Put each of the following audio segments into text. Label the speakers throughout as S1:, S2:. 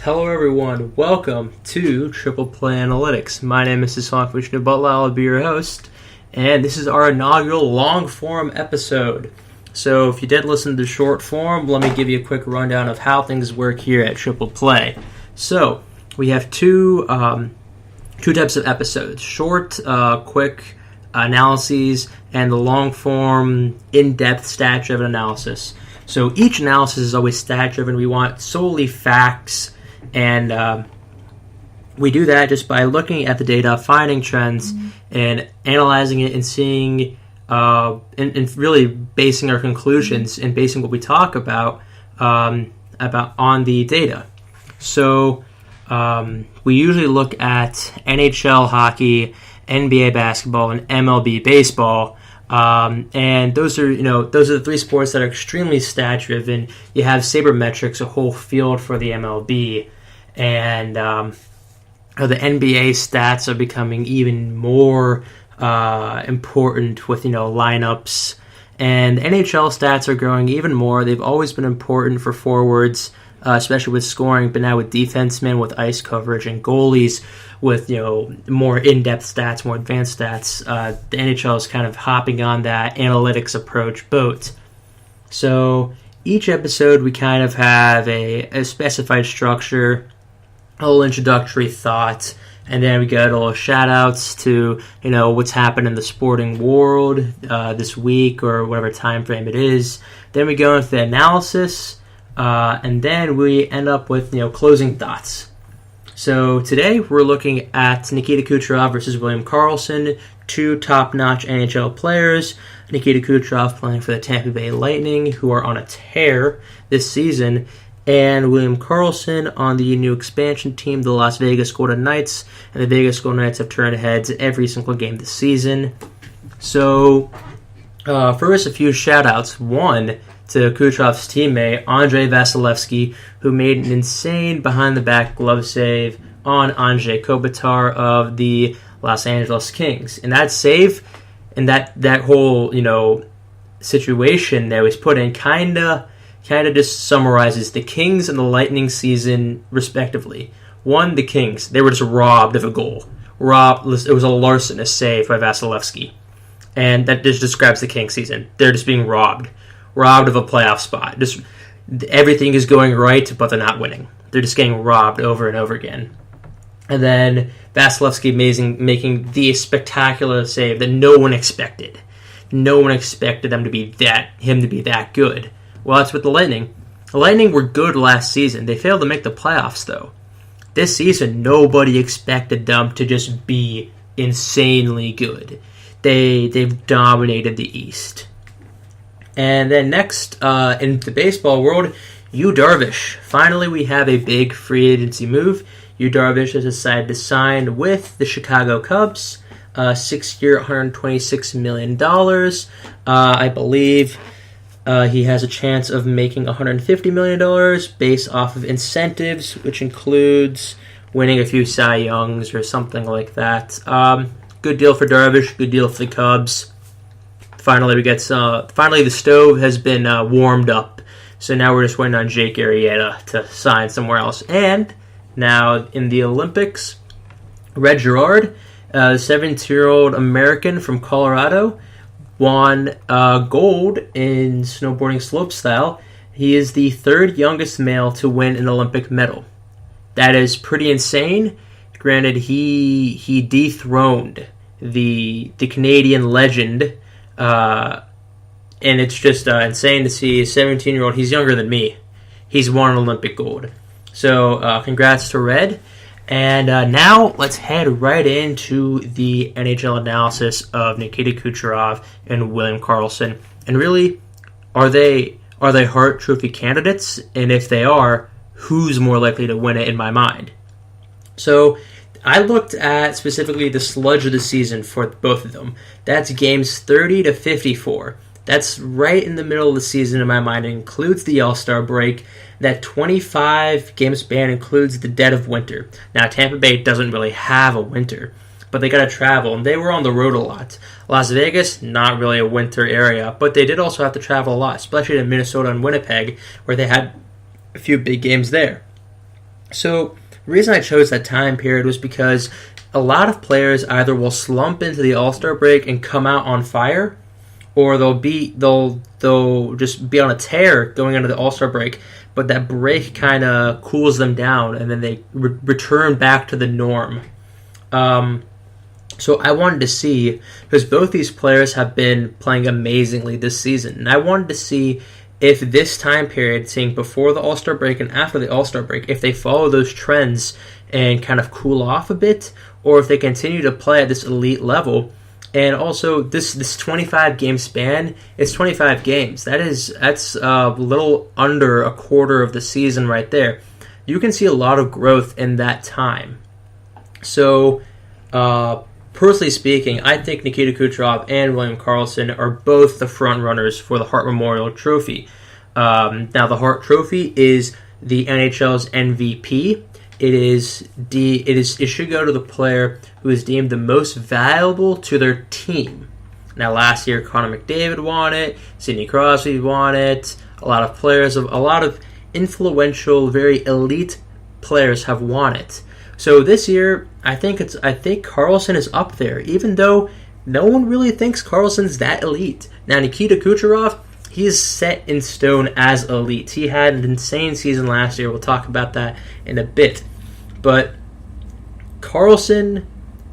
S1: Hello everyone, welcome to Triple Play Analytics. My name is Sasan Vishnu Butler, I'll be your host, and this is our inaugural long-form episode. So if you did listen to the short form, let me give you a quick rundown of how things work here at Triple Play. So we have two types of episodes, short, quick analyses, and the long-form, in-depth, stat-driven analysis. So each analysis is always stat-driven. We want solely facts, and we do that just by looking at the data, finding trends, and analyzing it and seeing, and really basing our conclusions and basing what we talk about on the data. So we usually look at NHL hockey, NBA basketball, and MLB baseball. And those are the three sports that are extremely stat driven. You have sabermetrics, a whole field for the MLB, and the NBA stats are becoming even more important with lineups, and NHL stats are growing even more. They've always been important for forwards, especially with scoring, but now with defensemen, with ice coverage, and goalies with more in-depth stats, more advanced stats. The NHL is kind of hopping on that analytics approach boat. So each episode we kind of have a specified structure, a little introductory thought, and then we get a little shout-outs to what's happened in the sporting world this week or whatever time frame it is. Then we go into the analysis, and then we end up with closing thoughts. So today we're looking at Nikita Kucherov versus William Karlsson, two top-notch NHL players. Nikita Kucherov playing for the Tampa Bay Lightning, who are on a tear this season, and William Karlsson on the new expansion team, the Las Vegas Golden Knights. And the Vegas Golden Knights have turned heads every single game this season. So first, a few shout-outs. One, to Kucherov's teammate, Andrei Vasilevsky, who made an insane behind-the-back glove save on Andrei Kopitar of the Los Angeles Kings. And that save and that whole, situation that was put in kind of just summarizes the Kings and the Lightning season, respectively. One, the Kings, they were just robbed of a goal. It was a larcenous save by Vasilevsky. And that just describes the Kings season. They're just being robbed of a playoff spot. Just everything is going right, but they're not winning. They're just getting robbed over and over again. And then Vasilevsky making the spectacular save that no one expected. No one expected him to be that good. Well, that's with the Lightning. The Lightning were good last season. They failed to make the playoffs, though. This season, nobody expected them to just be insanely good. They've dominated the East. And then next, in the baseball world, Yu Darvish. Finally, we have a big free agency move. Yu Darvish has decided to sign with the Chicago Cubs, 6-year, $126 million. I believe he has a chance of making $150 million based off of incentives, which includes winning a few Cy Youngs or something like that. Good deal for Darvish, good deal for the Cubs. Finally, the stove has been warmed up, so now we're just waiting on Jake Arrieta to sign somewhere else. And now in the Olympics, Red Gerard, the 17-year-old American from Colorado, won gold in snowboarding slopestyle. He is the third youngest male to win an Olympic medal. That is pretty insane. Granted, he dethroned the Canadian legend. And it's just insane to see a 17-year-old. He's younger than me. He's won an Olympic gold. So congrats to Red. And now let's head right into the NHL analysis of Nikita Kucherov and William Karlsson. And really, are they Hart Trophy candidates? And if they are, who's more likely to win it in my mind? So I looked at specifically the sludge of the season for both of them. That's games 30 to 54. That's right in the middle of the season in my mind. It includes the All-Star break. That 25-game span includes the dead of winter. Now, Tampa Bay doesn't really have a winter, but they got to travel, and they were on the road a lot. Las Vegas, not really a winter area, but they did also have to travel a lot, especially to Minnesota and Winnipeg, where they had a few big games there. So the reason I chose that time period was because a lot of players either will slump into the All-Star break and come out on fire, or they'll just be on a tear going into the All-Star break, but that break kind of cools them down, and then they return back to the norm. So I wanted to see, because both these players have been playing amazingly this season, and I wanted to see if this time period, seeing before the All-Star break and after the All-Star break, if they follow those trends and kind of cool off a bit, or if they continue to play at this elite level. And also, this 25-game span, it's 25 games. That's a little under a quarter of the season right there. You can see a lot of growth in that time. So, personally speaking, I think Nikita Kucherov and William Karlsson are both the front runners for the Hart Memorial Trophy. Now, the Hart Trophy is the NHL's MVP. It should go to the player who is deemed the most valuable to their team. Now, last year, Connor McDavid won it. Sidney Crosby won it. A lot of influential, very elite players have won it. So this year, I think Karlsson is up there, even though no one really thinks Karlsson's that elite. Now, Nikita Kucherov, he is set in stone as elite. He had an insane season last year. We'll talk about that in a bit. But Karlsson,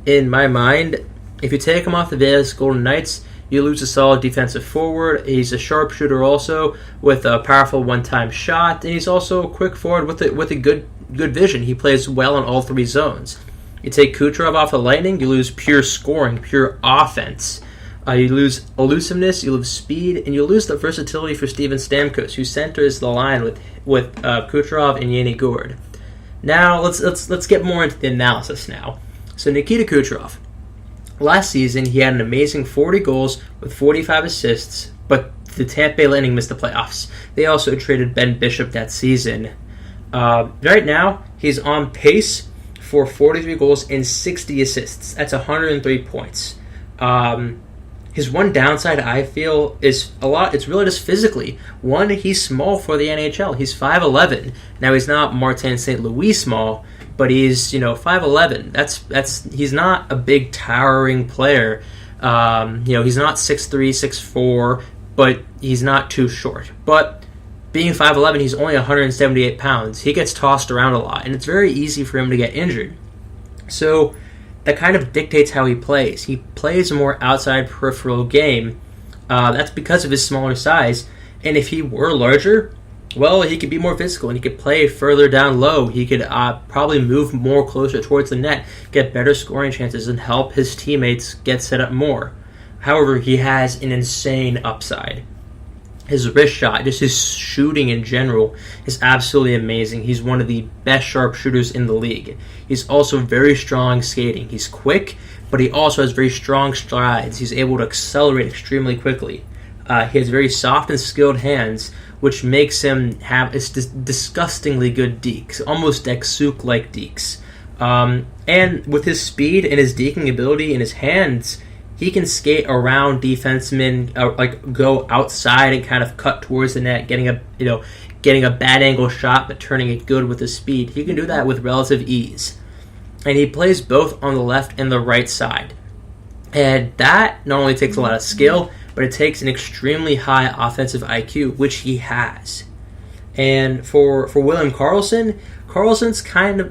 S1: in my mind, if you take him off the Vegas Golden Knights, you lose a solid defensive forward. He's a sharpshooter also with a powerful one-time shot, and he's also a quick forward with a good vision. He plays well in all three zones. You take Kucherov off the Lightning, you lose pure scoring, pure offense. You lose elusiveness, you lose speed, and you lose the versatility for Steven Stamkos, who centers the line with Kucherov and Yanni Gourde. Now let's get more into the analysis now. So Nikita Kucherov, last season he had an amazing 40 goals with 45 assists, but the Tampa Bay Lightning missed the playoffs. They also traded Ben Bishop that season. Right now he's on pace for 43 goals and 60 assists. That's 103 points. His one downside, I feel, is it's really just physically. One, he's small for the NHL. He's 5'11". Now, he's not Martin St. Louis small, but he's 5'11". He's not a big towering player. He's not 6'3", 6'4", but he's not too short. But being 5'11", he's only 178 pounds. He gets tossed around a lot, and it's very easy for him to get injured. So that kind of dictates how he plays. He plays a more outside peripheral game. That's because of his smaller size. And if he were larger, well, he could be more physical and he could play further down low. He could probably move more closer towards the net, get better scoring chances, and help his teammates get set up more. However, he has an insane upside. His wrist shot, just his shooting in general, is absolutely amazing. He's one of the best sharpshooters in the league. He's also very strong skating. He's quick, but he also has very strong strides. He's able to accelerate extremely quickly. He has very soft and skilled hands, which makes him have disgustingly good dekes, almost Dexuk-like dekes. And with his speed and his deking ability in his hands, he can skate around defensemen, go outside and kind of cut towards the net, getting a bad angle shot but turning it good with his speed. He can do that with relative ease. And he plays both on the left and the right side. And that not only takes a lot of skill, but it takes an extremely high offensive IQ, which he has. And for William Karlsson, Karlsson's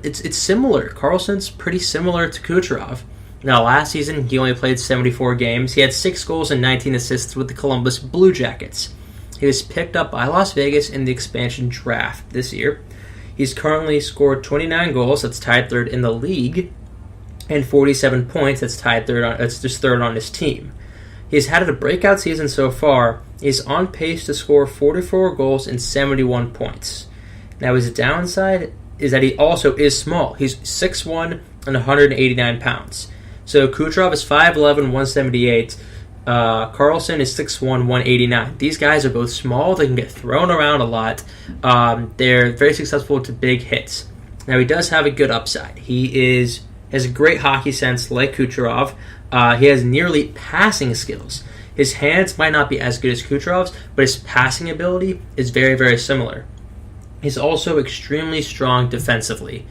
S1: it's similar. Karlsson's pretty similar to Kucherov. Now, last season, he only played 74 games. He had 6 goals and 19 assists with the Columbus Blue Jackets. He was picked up by Las Vegas in the expansion draft this year. He's currently scored 29 goals, that's tied third in the league, and 47 points, that's just third on his team. He's had a breakout season so far. He's on pace to score 44 goals and 71 points. Now, his downside is that he also is small. He's 6'1" and 189 pounds. So Kucherov is 5'11", 178. Karlsson is 6'1", 189. These guys are both small. They can get thrown around a lot. They're very successful to big hits. Now, he does have a good upside. He has a great hockey sense like Kucherov. He has nearly passing skills. His hands might not be as good as Kucherov's, but his passing ability is very, very similar. He's also extremely strong defensively.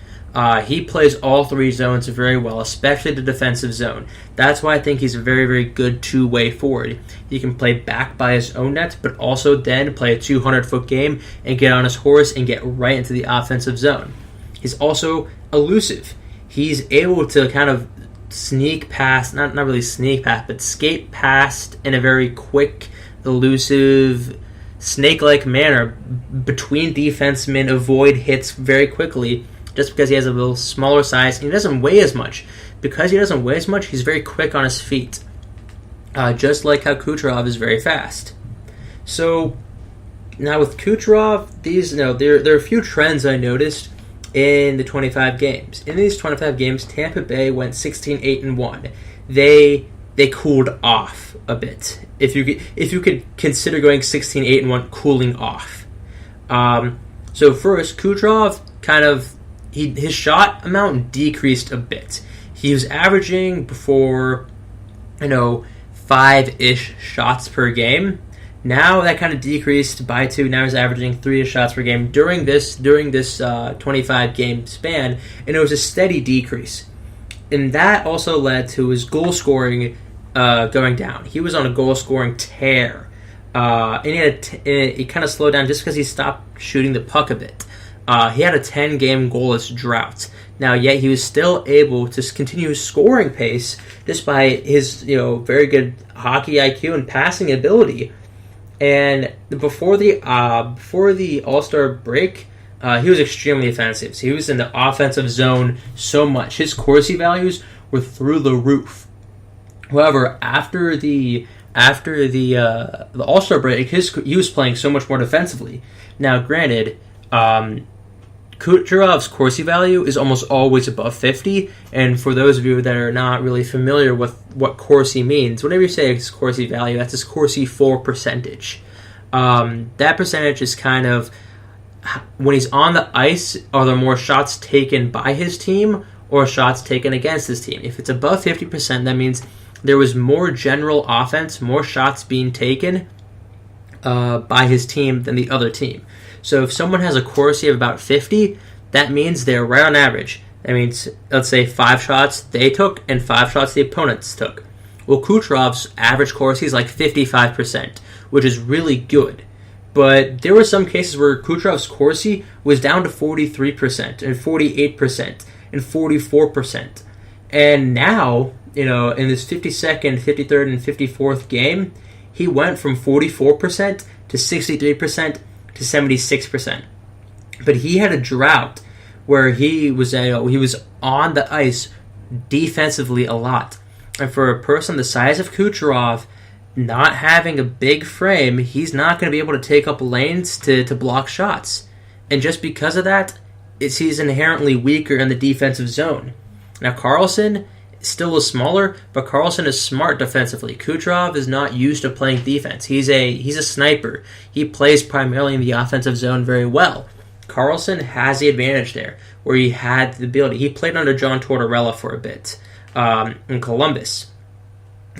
S1: He plays all three zones very well, especially the defensive zone. That's why I think he's a very, very good two-way forward. He can play back by his own net, but also then play a 200-foot game and get on his horse and get right into the offensive zone. He's also elusive. He's able to kind of sneak past, not really sneak past, but skate past in a very quick, elusive, snake-like manner between defensemen, avoid hits very quickly, just because he has a little smaller size and he doesn't weigh as much. Because he doesn't weigh as much, he's very quick on his feet. Just like how Kucherov is very fast. So now with Kucherov, there are a few trends I noticed in the 25 games. In these 25 games, Tampa Bay went 16-8-1. They cooled off a bit. If you could consider going 16-8-1 cooling off. So first, Kucherov his shot amount decreased a bit. He was averaging before, 5-ish shots per game. Now that kind of decreased by 2. Now he's averaging 3 shots per game during this 25 game span, and it was a steady decrease. And that also led to his goal scoring going down. He was on a goal scoring tear, and he kind of slowed down just because he stopped shooting the puck a bit. He had a 10-game goalless drought. Now, yet he was still able to continue his scoring pace just by his very good hockey IQ and passing ability. And before the All-Star break, he was extremely offensive. So he was in the offensive zone so much. His Corsi values were through the roof. However, after the All-Star break, he was playing so much more defensively. Now, granted, Kucherov's Corsi value is almost always above 50, and for those of you that are not really familiar with what Corsi means, whenever you say his Corsi value, that's his Corsi for percentage. That percentage is kind of when he's on the ice, are there more shots taken by his team or shots taken against his team? If it's above 50%, that means there was more general offense, more shots being taken by his team than the other team. So if someone has a Corsi of about 50, that means they're right on average. That means, let's say, 5 shots they took and 5 shots the opponents took. Well, Kucherov's average Corsi is like 55%, which is really good. But there were some cases where Kucherov's Corsi was down to 43% and 48% and 44%. And now, in this 52nd, 53rd, and 54th game, he went from 44% to 63% to 76%. But he had a drought where he was on the ice defensively a lot. And for a person the size of Kucherov, not having a big frame, he's not going to be able to take up lanes to block shots. And just because of that, he's inherently weaker in the defensive zone. Now, Karlsson still is smaller, but Karlsson is smart defensively. Kucherov is not used to playing defense. He's a sniper. He plays primarily in the offensive zone very well. Karlsson has the advantage there, where he had the ability. He played under John Tortorella for a bit in Columbus.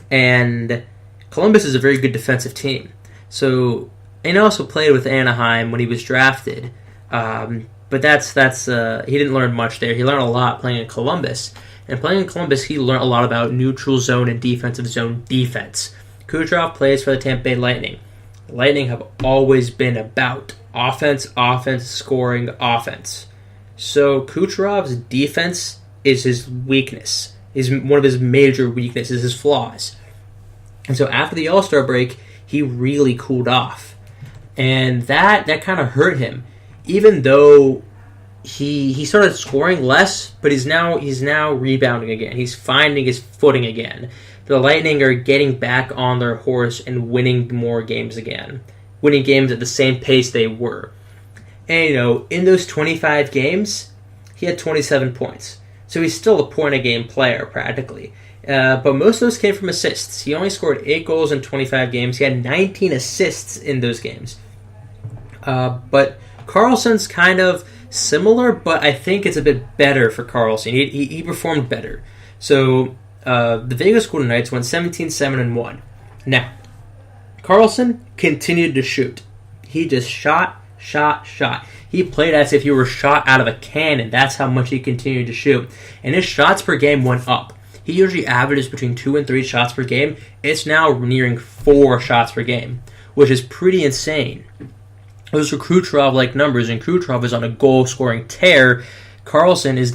S1: And Columbus is a very good defensive team. So, and he also played with Anaheim when he was drafted. But that's he didn't learn much there. He learned a lot playing in Columbus. And playing in Columbus, he learned a lot about neutral zone and defensive zone defense. Kucherov plays for the Tampa Bay Lightning. The Lightning have always been about offense, scoring, offense. So Kucherov's defense is his weakness. Is one of his major weaknesses, his flaws. And so after the All-Star break, he really cooled off. And that kind of hurt him. Even though he started scoring less, but he's now rebounding again. He's finding his footing again. The Lightning are getting back on their horse and winning more games again. Winning games at the same pace they were. And, in those 25 games, he had 27 points. So he's still a point-a-game player, practically. But most of those came from assists. He only scored 8 goals in 25 games. He had 19 assists in those games. But Karlsson's kind of similar, but I think it's a bit better for Karlsson. He performed better. So the Vegas Golden Knights went 17-7-1. Now, Karlsson continued to shoot. He just shot shot. He played as if he were shot out of a cannon. That's how much he continued to shoot. And his shots per game went up. He usually averages between 2 and 3 shots per game. It's now nearing 4 shots per game, which is pretty insane. Those are Kucherov-like numbers, and Kucherov is on a goal-scoring tear. Karlsson is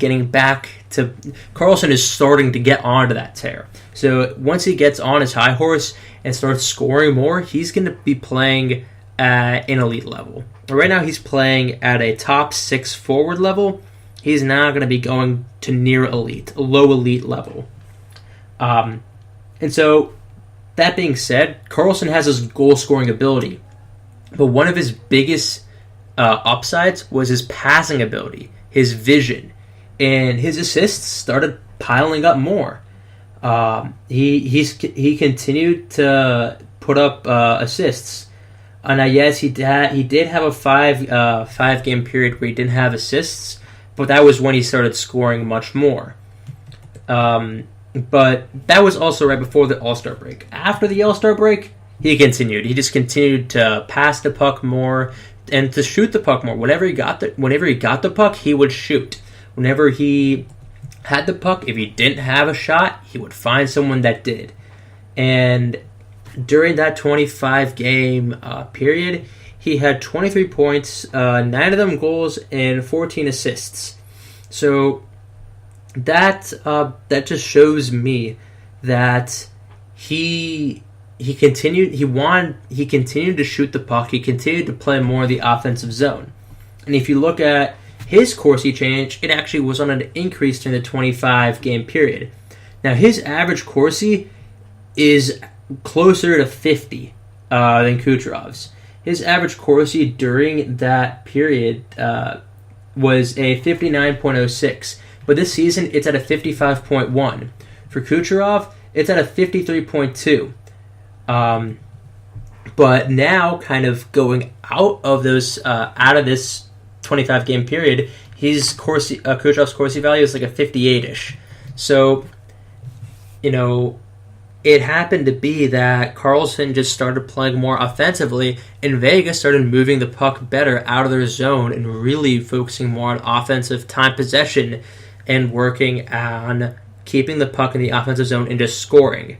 S1: starting to get onto that tear. So once he gets on his high horse and starts scoring more, he's going to be playing at an elite level. Right now he's playing at a top 6 forward level. He's now going to be going to near elite, low elite level. And so, that being said, Karlsson has his goal-scoring ability. But one of his biggest upsides was his passing ability, his vision. And his assists started piling up more. He continued to put up assists. Now, yes, he did have a five game period where he didn't have assists, but that was when he started scoring much more. But that was also right before the All-Star break. After the All-Star break, he continued. He just continued to pass the puck more and to shoot the puck more. Whenever he got the puck, he would shoot. Whenever he had the puck, if he didn't have a shot, he would find someone that did. And during that 25-game period, he had 23 points, 9 of them goals, and 14 assists. So that just shows me that he continued to shoot the puck. He continued to play more in the offensive zone. And if you look at his Corsi change, it actually was on an increase during the 25-game period. Now, his average Corsi is closer to 50 than Kucherov's. His average Corsi during that period was a 59.06, but this season it's at a 55.1. For Kucherov, it's at a 53.2. But now, kind of going out of this 25-game period, his Kucherov's Corsi value is like a 58-ish. So, it happened to be that Karlsson just started playing more offensively, and Vegas started moving the puck better out of their zone and really focusing more on offensive time possession and working on keeping the puck in the offensive zone and just scoring.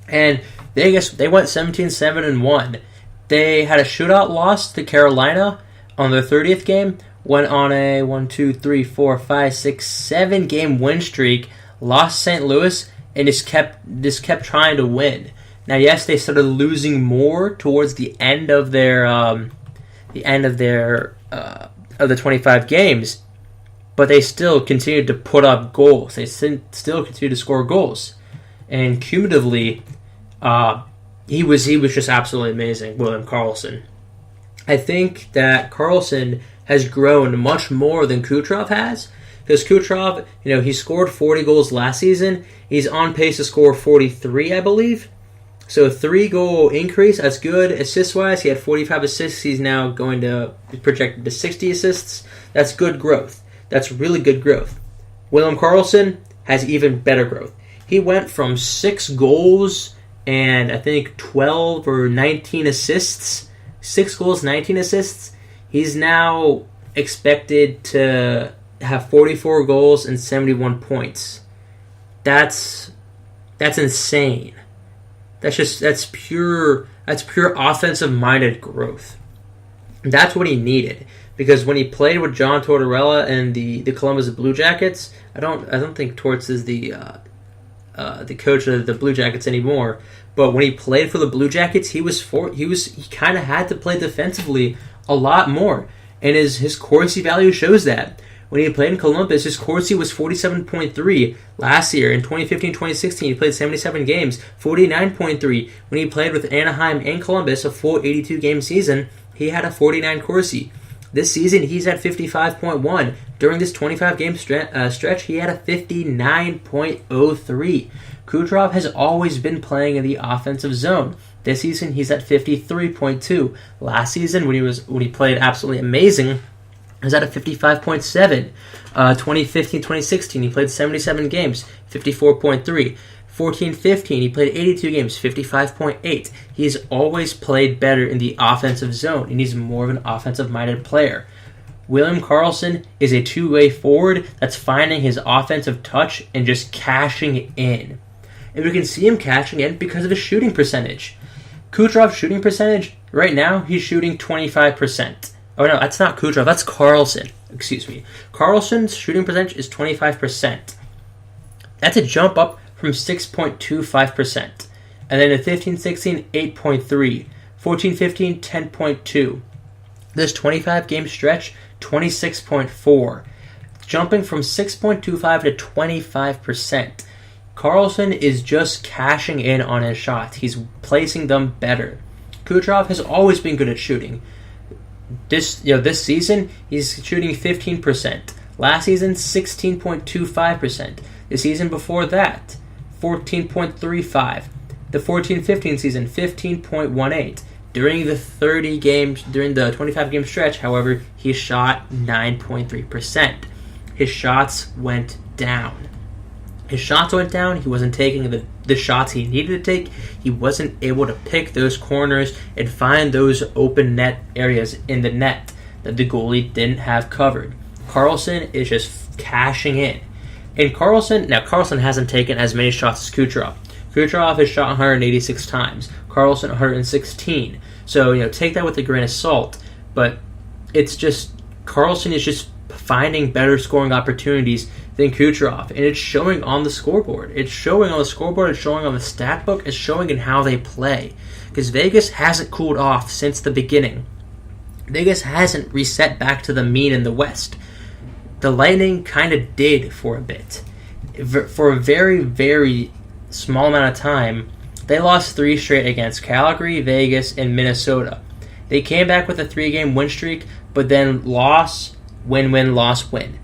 S1: And Vegas, they went 17-7-1. They had a shootout loss to Carolina on their 30th game, went on a 7-game win streak, lost St. Louis, and just kept trying to win. Now, yes, they started losing more towards the end of the 25 games, but they still continued to put up goals. They still continued to score goals, and cumulatively, he was just absolutely amazing, William Karlsson. I think that Karlsson has grown much more than Kucherov has. Because Kucherov, he scored 40 goals last season. He's on pace to score 43, I believe. So a 3-goal increase, that's good. Assist-wise, he had 45 assists. He's now going to be projected to 60 assists. That's good growth. That's really good growth. William Karlsson has even better growth. He went from 6 goals and I think 12 or 19 assists. 6 goals, 19 assists. He's now expected to have 44 goals and 71 points. That's insane. That's pure offensive minded growth. That's what he needed, because when he played with John Tortorella and the Columbus Blue Jackets, I don't think Torts is the coach of the Blue Jackets anymore. But when he played for the Blue Jackets, he kind of had to play defensively a lot more, and his Corsi value shows that. When he played in Columbus, his Corsi was 47.3 last year. In 2015-2016, he played 77 games, 49.3. When he played with Anaheim and Columbus, a full 82-game season, he had a 49 Corsi. This season, he's at 55.1. During this 25-game stretch, he had a 59.03. Kucherov has always been playing in the offensive zone. This season, he's at 53.2. Last season, when he played absolutely amazing, he was at a 55.7. 2015-2016, he played 77 games, 54.3. 14-15, he played 82 games, 55.8. He's always played better in the offensive zone, and he's more of an offensive-minded player. William Karlsson is a two-way forward that's finding his offensive touch and just cashing in. And we can see him cashing in because of his shooting percentage. Kucherov's shooting percentage, right now, he's shooting 25%. Oh no, that's not Kucherov, that's Karlsson. Excuse me. Karlsson's shooting percentage is 25%. That's a jump up from 6.25%. And then in 15-16, 8.3. 14-15, 10.2. This 25-game stretch, 26.4. Jumping from 6.25 to 25%. Karlsson is just cashing in on his shots. He's placing them better. Kucherov has always been good at shooting. This season, he's shooting 15%. Last season, 16.25%. The season before that, 14.35. The 14-15 season, 15.18. During the 25-game stretch, however, he shot 9.3%. His shots went down. He wasn't taking the shots he needed to take. He wasn't able to pick those corners and find those open net areas in the net that the goalie didn't have covered. Karlsson is just cashing in. And Karlsson hasn't taken as many shots as Kucherov. Kucherov has shot 186 times. Karlsson 116. So, take that with a grain of salt. But it's just, Karlsson is just finding better scoring opportunities than Kucherov. And it's showing on the scoreboard. It's showing on the stat book. It's showing in how they play. Because Vegas hasn't cooled off since the beginning. Vegas hasn't reset back to the mean in the West. The Lightning kind of did for a bit. For a very, very small amount of time, they lost 3 straight against Calgary, Vegas, and Minnesota. They came back with a 3-game win streak, but then loss, win, loss, win.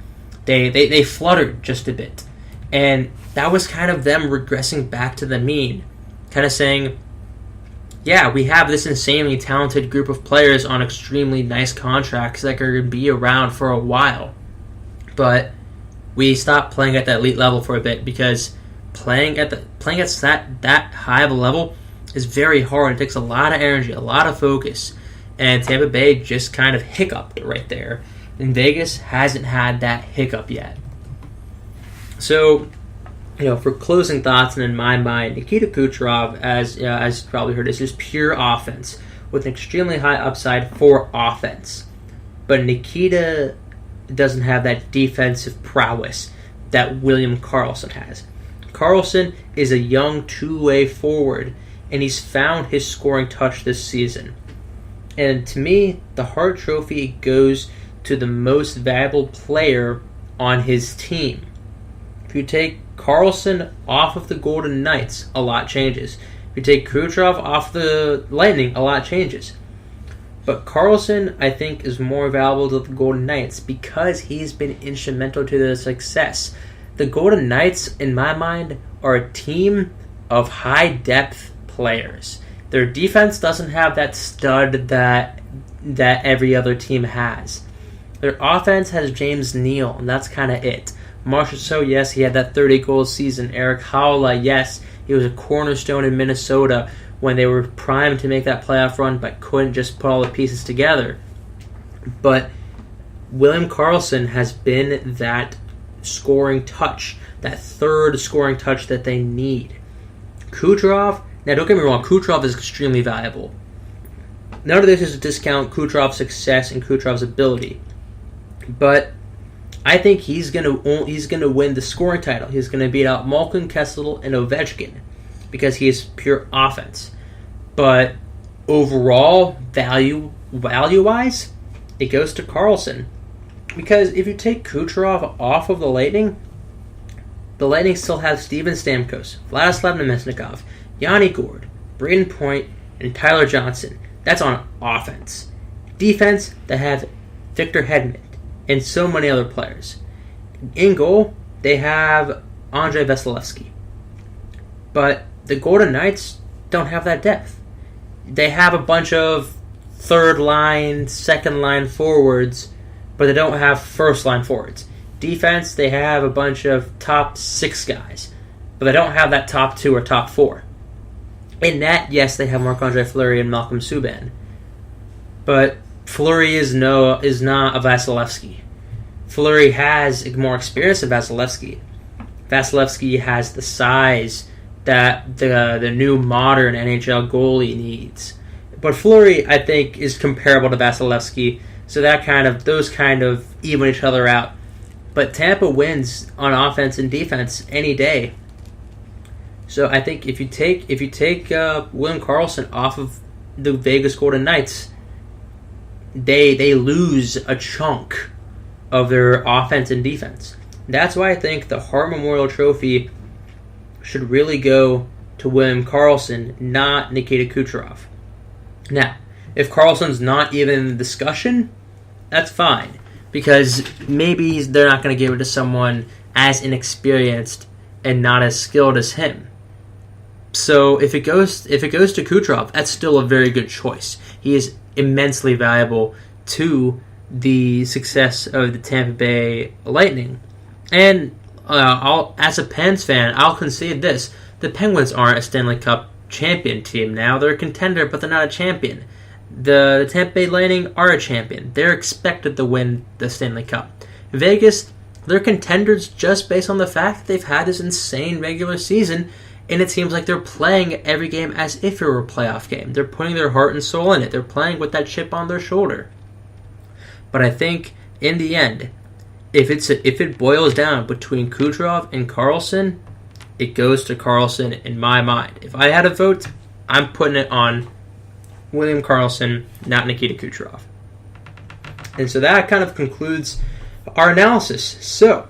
S1: They fluttered just a bit. And that was kind of them regressing back to the mean. Kind of saying, yeah, we have this insanely talented group of players on extremely nice contracts that are going to be around for a while. But we stopped playing at that elite level for a bit because playing at that high of a level is very hard. It takes a lot of energy, a lot of focus. And Tampa Bay just kind of hiccuped right there. And Vegas hasn't had that hiccup yet. So, for closing thoughts, and in my mind, Nikita Kucherov, as you probably heard, is just pure offense with an extremely high upside for offense. But Nikita doesn't have that defensive prowess that William Karlsson has. Karlsson is a young two-way forward, and he's found his scoring touch this season. And to me, the Hart Trophy goes to the most valuable player on his team. If you take Karlsson off of the Golden Knights, a lot changes. If you take Kucherov off the Lightning, a lot changes. But Karlsson, I think, is more valuable to the Golden Knights because he's been instrumental to their success. The Golden Knights, in my mind, are a team of high-depth players. Their defense doesn't have that stud that every other team has. Their offense has James Neal, and that's kind of it. Marchessault, yes, he had that 30-goal season. Erik Haula, yes, he was a cornerstone in Minnesota when they were primed to make that playoff run but couldn't just put all the pieces together. But William Karlsson has been that scoring touch, that third scoring touch that they need. Kucherov, now don't get me wrong, Kucherov is extremely valuable. None of this is to discount Kucherov's success and Kucherov's ability. But I think he's gonna win the scoring title. He's gonna beat out Malkin, Kessel, and Ovechkin because he is pure offense. But overall, value-wise, it goes to Karlsson. Because if you take Kucherov off of the Lightning still have Steven Stamkos, Vladislav Namestnikov, Yanni Gourde, Braden Point, and Tyler Johnson. That's on offense. Defense, they have Victor Hedman and so many other players. In goal, they have Andrei Vasilevsky. But the Golden Knights don't have that depth. They have a bunch of third-line, second-line forwards, but they don't have first-line forwards. Defense, they have a bunch of top 6 guys, but they don't have that top 2 or top 4. In that, yes, they have Marc-Andre Fleury and Malcolm Subban, but Fleury is not a Vasilevsky. Fleury has more experience than Vasilevsky. Vasilevsky has the size that the new modern NHL goalie needs. But Fleury, I think, is comparable to Vasilevsky, so those kind of even each other out. But Tampa wins on offense and defense any day. So I think if you take William Karlsson off of the Vegas Golden Knights, they lose a chunk of their offense and defense. That's why I think the Hart Memorial Trophy should really go to William Karlsson, not Nikita Kucherov. Now, if Karlsson's not even in the discussion, that's fine, because maybe they're not going to give it to someone as inexperienced and not as skilled as him. So if it goes to Kucherov, that's still a very good choice. He is immensely valuable to the success of the Tampa Bay Lightning. And as a Pens fan, I'll concede this. The Penguins aren't a Stanley Cup champion team now. They're a contender, but they're not a champion. The Tampa Bay Lightning are a champion. They're expected to win the Stanley Cup. Vegas, they're contenders just based on the fact that they've had this insane regular season, and it seems like they're playing every game as if it were a playoff game. They're putting their heart and soul in it. They're playing with that chip on their shoulder. But I think, in the end, if it boils down between Kucherov and Karlsson, it goes to Karlsson in my mind. If I had a vote, I'm putting it on William Karlsson, not Nikita Kucherov. And so that kind of concludes our analysis. So,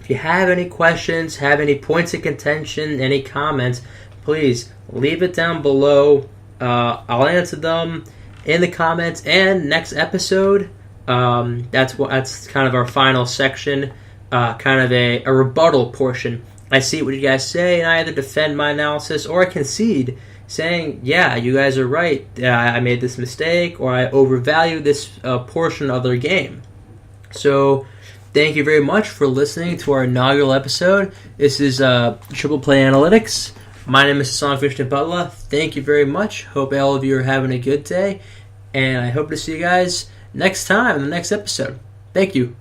S1: if you have any questions, have any points of contention, any comments, please leave it down below. I'll answer them in the comments. And next episode, that's kind of our final section, kind of a rebuttal portion. I see what you guys say, and I either defend my analysis or I concede, saying, yeah, you guys are right, I made this mistake, or I overvalue this portion of their game. So, thank you very much for listening to our inaugural episode. This is Triple Play Analytics. My name is Hassan Vishnu-Butler. Thank you very much. Hope all of you are having a good day, and I hope to see you guys next time in the next episode. Thank you.